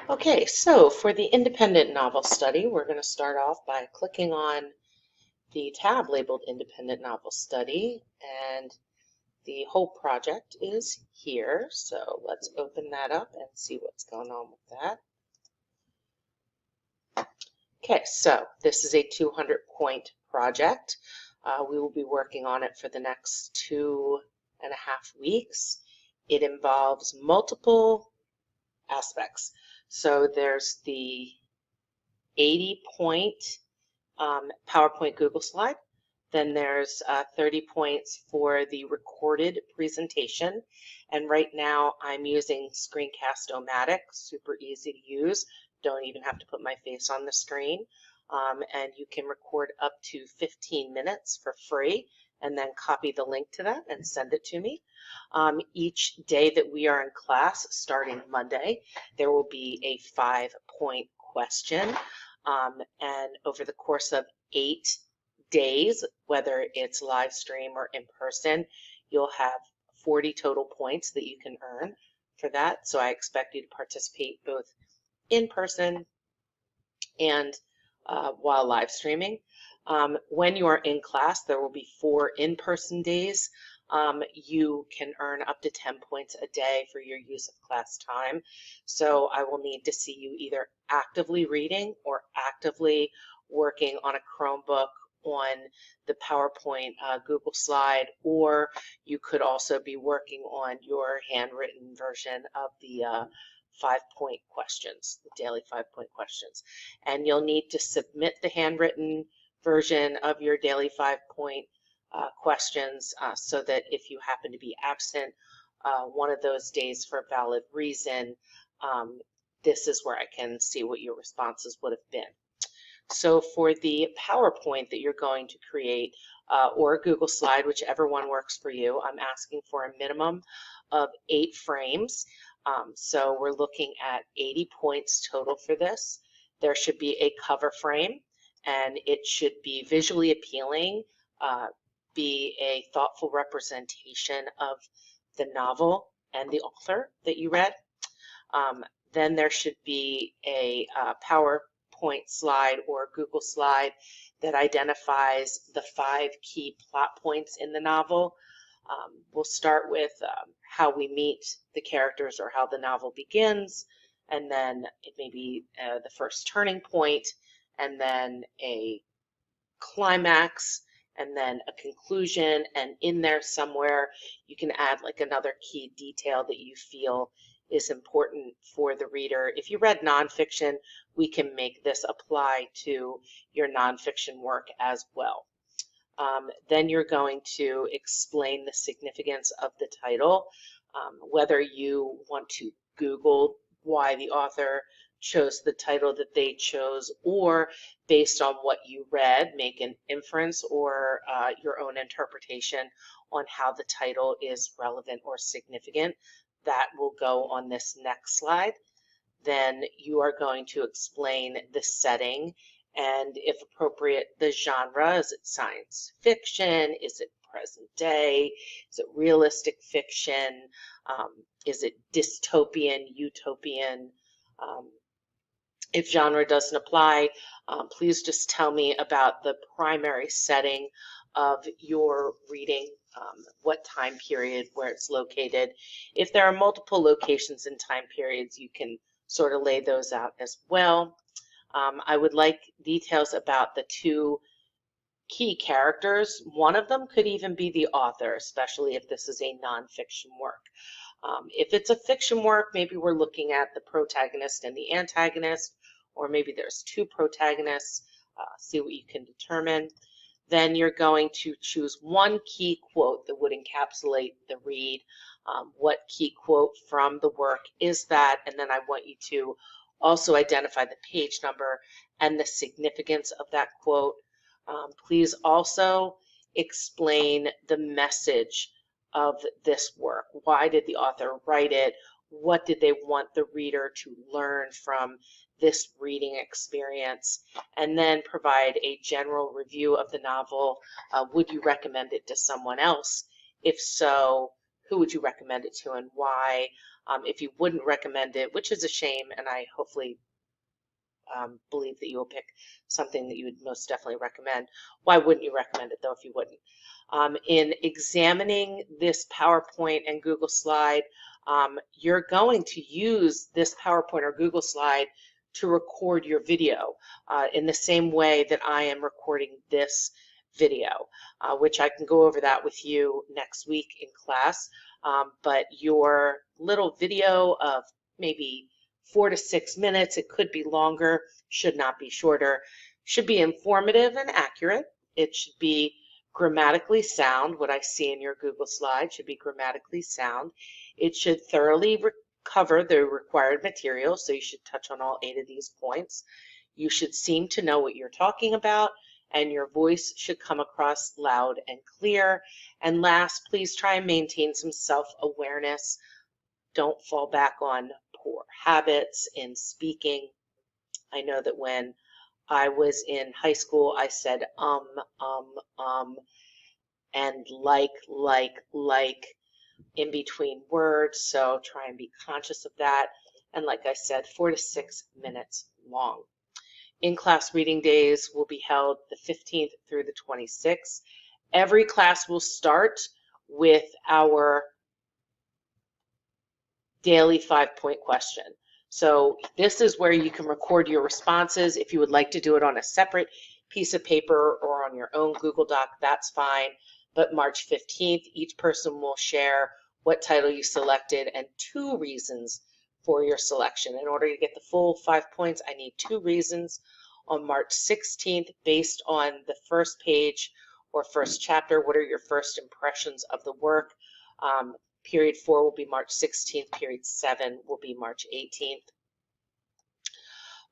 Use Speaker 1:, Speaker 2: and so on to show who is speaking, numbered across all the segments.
Speaker 1: Okay, so for the independent novel study, we're going to start off by clicking on the tab labeled Independent Novel Study, and the whole project is here. So let's open that up and see what's going on with that. Okay, so this is a 200-point project. We will be working on it for the next 2.5 weeks. It involves multiple aspects. So there's the 80-point PowerPoint Google slide. Then there's 30 points for the recorded presentation. And right now I'm using Screencast-O-Matic, super easy to use. Don't even have to put my face on the screen. And you can record up to 15 minutes for free and then copy the link to that and send it to me. Each day that we are in class, starting Monday, there will be a 5-point question. And over the course of 8 days, whether it's live stream or in person, you'll have 40 total points that you can earn for that. So I expect you to participate both in person and while live streaming. When you are in class, there will be 4 in-person days. You can earn up to 10 points a day for your use of class time. So I will need to see you either actively reading or actively working on a Chromebook on the PowerPoint Google slide, or you could also be working on your handwritten version of the 5-point questions, the daily 5-point questions. And you'll need to submit the handwritten version of your daily 5-point questions so that if you happen to be absent one of those days for a valid reason, this is where I can see what your responses would have been. So for the PowerPoint that you're going to create, or a Google slide, whichever one works for you, I'm asking for a minimum of 8 frames. So we're looking at 80 points total for this. There should be a cover frame, and it should be visually appealing, be a thoughtful representation of the novel and the author that you read. Then there should be a PowerPoint slide or Google slide that identifies the 5 key plot points in the novel. We'll start with how we meet the characters or how the novel begins, and then it may be the first turning point, and then a climax, and then a conclusion, and in there somewhere you can add like another key detail that you feel is important for the reader. If you read nonfiction, we can make this apply to your nonfiction work as well. Then you're going to explain the significance of the title, whether you want to Google why the author chose the title that they chose, or based on what you read, make an inference or your own interpretation on how the title is relevant or significant. That will go on this next slide. Then you are going to explain the setting and, if appropriate, the genre. Is it science fiction? Is it present day? Is it realistic fiction? Is it dystopian, utopian? If genre doesn't apply, please just tell me about the primary setting of your reading, what time period, where it's located. If there are multiple locations and time periods, you can sort of lay those out as well. I would like details about the 2 key characters. One of them could even be the author, especially if this is a nonfiction work. If it's a fiction work, maybe we're looking at the protagonist and the antagonist, or maybe there's 2 protagonists. See what you can determine. Then you're going to choose one key quote that would encapsulate the read. What key quote from the work is that? And then I want you to also identify the page number and the significance of that quote. Please also explain the message of this work. Why did the author write it? What did they want the reader to learn from this reading experience? And then provide a general review of the novel. Would you recommend it to someone else? If so, who would you recommend it to and why? If you wouldn't recommend it, which is a shame, and I hopefully believe that you will pick something that you would most definitely recommend. Why wouldn't you recommend it though if you wouldn't? In examining this PowerPoint and Google slide, you're going to use this PowerPoint or Google slide to record your video in the same way that I am recording this video, which I can go over that with you next week in class. But your little video of maybe 4 to 6 minutes, it could be longer, should not be shorter, should be informative and accurate. It should be grammatically sound. What I see in your Google slide should be grammatically sound. It should thoroughly cover the required material, so you should touch on all 8 of these points. You should seem to know what you're talking about, and your voice should come across loud and clear. And last, please try and maintain some self-awareness. Don't fall back on poor habits in speaking. I know that when I was in high school, I said and like in between words, so try and be conscious of that. And like I said, 4 to 6 minutes long. In-class reading days will be held the 15th through the 26th. Every class will start with our daily 5-point question. So this is where you can record your responses. If you would like to do it on a separate piece of paper or on your own Google Doc, that's fine. But March 15th, each person will share what title you selected and 2 reasons for your selection. In order to get the full 5 points, I need 2 reasons. On March 16th, based on the first page or first chapter, what are your first impressions of the work? Period 4 will be March 16th. Period 7 will be March 18th.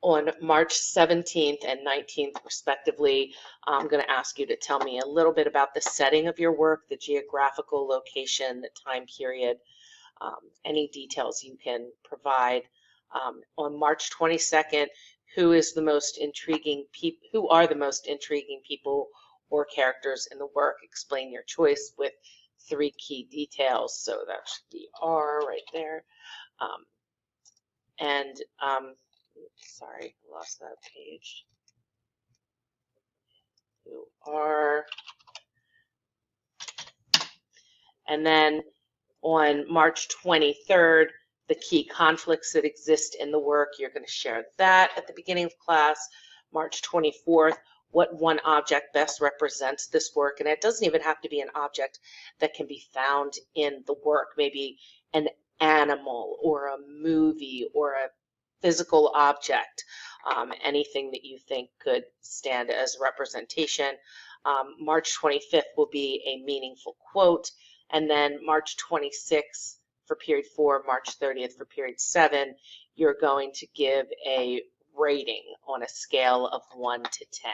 Speaker 1: On March 17th and 19th, respectively, I'm going to ask you to tell me a little bit about the setting of your work, the geographical location, the time period, any details you can provide. On March 22nd, who are the most intriguing people or characters in the work? Explain your choice with 3 key details. So that should be R right there. Sorry, I lost that page. Who are. And then on March 23rd, the key conflicts that exist in the work, you're going to share that at the beginning of class. March 24th, what one object best represents this work, and it doesn't even have to be an object that can be found in the work, maybe an animal or a movie or a physical object, anything that you think could stand as representation. March 25th will be a meaningful quote, and then March 26th for period 4, March 30th for period 7, you're going to give a rating on a scale of 1 to 10.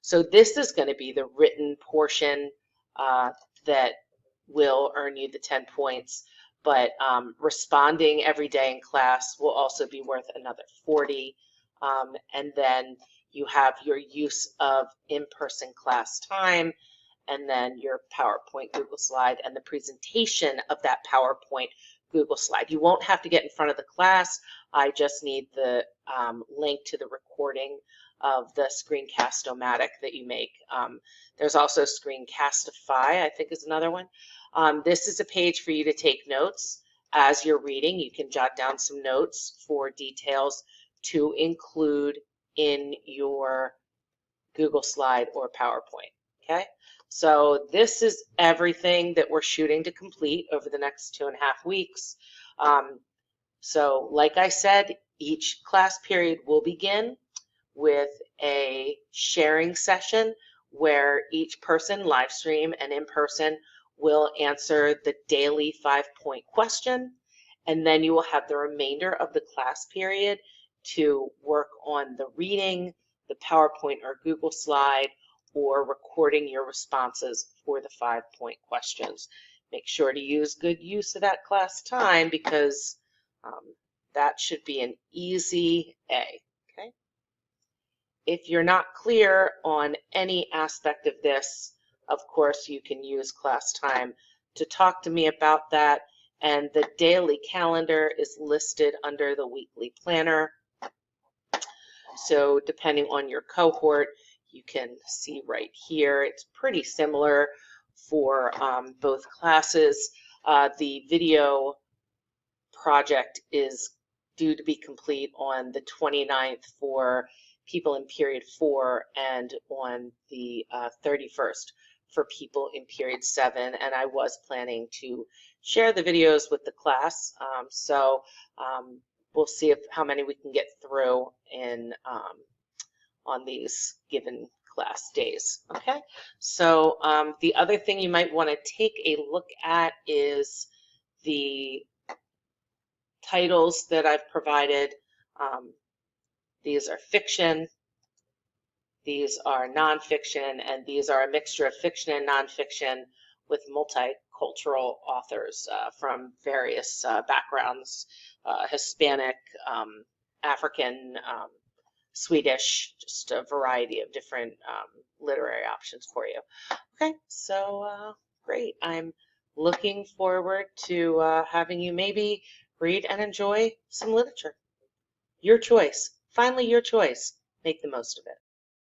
Speaker 1: So this is going to be the written portion that will earn you the 10 points, but responding every day in class will also be worth another 40. And then you have your use of in-person class time, and then your PowerPoint Google slide and the presentation of that PowerPoint Google slide. You won't have to get in front of the class. I just need the link to the recording of the Screencast-O-Matic that you make. There's also Screencastify, I think is another one. This is a page for you to take notes as you're reading. You can jot down some notes for details to include in your Google slide or PowerPoint, okay? So this is everything that we're shooting to complete over the next 2.5 weeks. So like I said, each class period will begin with a sharing session where each person, live stream and in person, will answer the daily 5-point question, and then you will have the remainder of the class period to work on the reading, the PowerPoint or Google slide, or recording your responses for the 5-point questions. Make sure to use good use of that class time because that should be an easy A. Okay? If you're not clear on any aspect of this, of course, you can use class time to talk to me about that, And the daily calendar is listed under the weekly planner. So depending on your cohort, you can see right here, it's pretty similar for both classes. The video project is due to be complete on the 29th for people in period 4 and on the 31st for people in period 7. And I was planning to share the videos with the class. We'll see how many we can get through in on these given class days. Okay, so the other thing you might want to take a look at is the titles that I've provided. These are fiction, these are nonfiction, and these are a mixture of fiction and nonfiction with multicultural authors from various backgrounds, Hispanic, African, Swedish, just a variety of different literary options for you. Okay, so great. I'm looking forward to having you maybe read and enjoy some literature. Your choice. Finally, your choice. Make the most of it.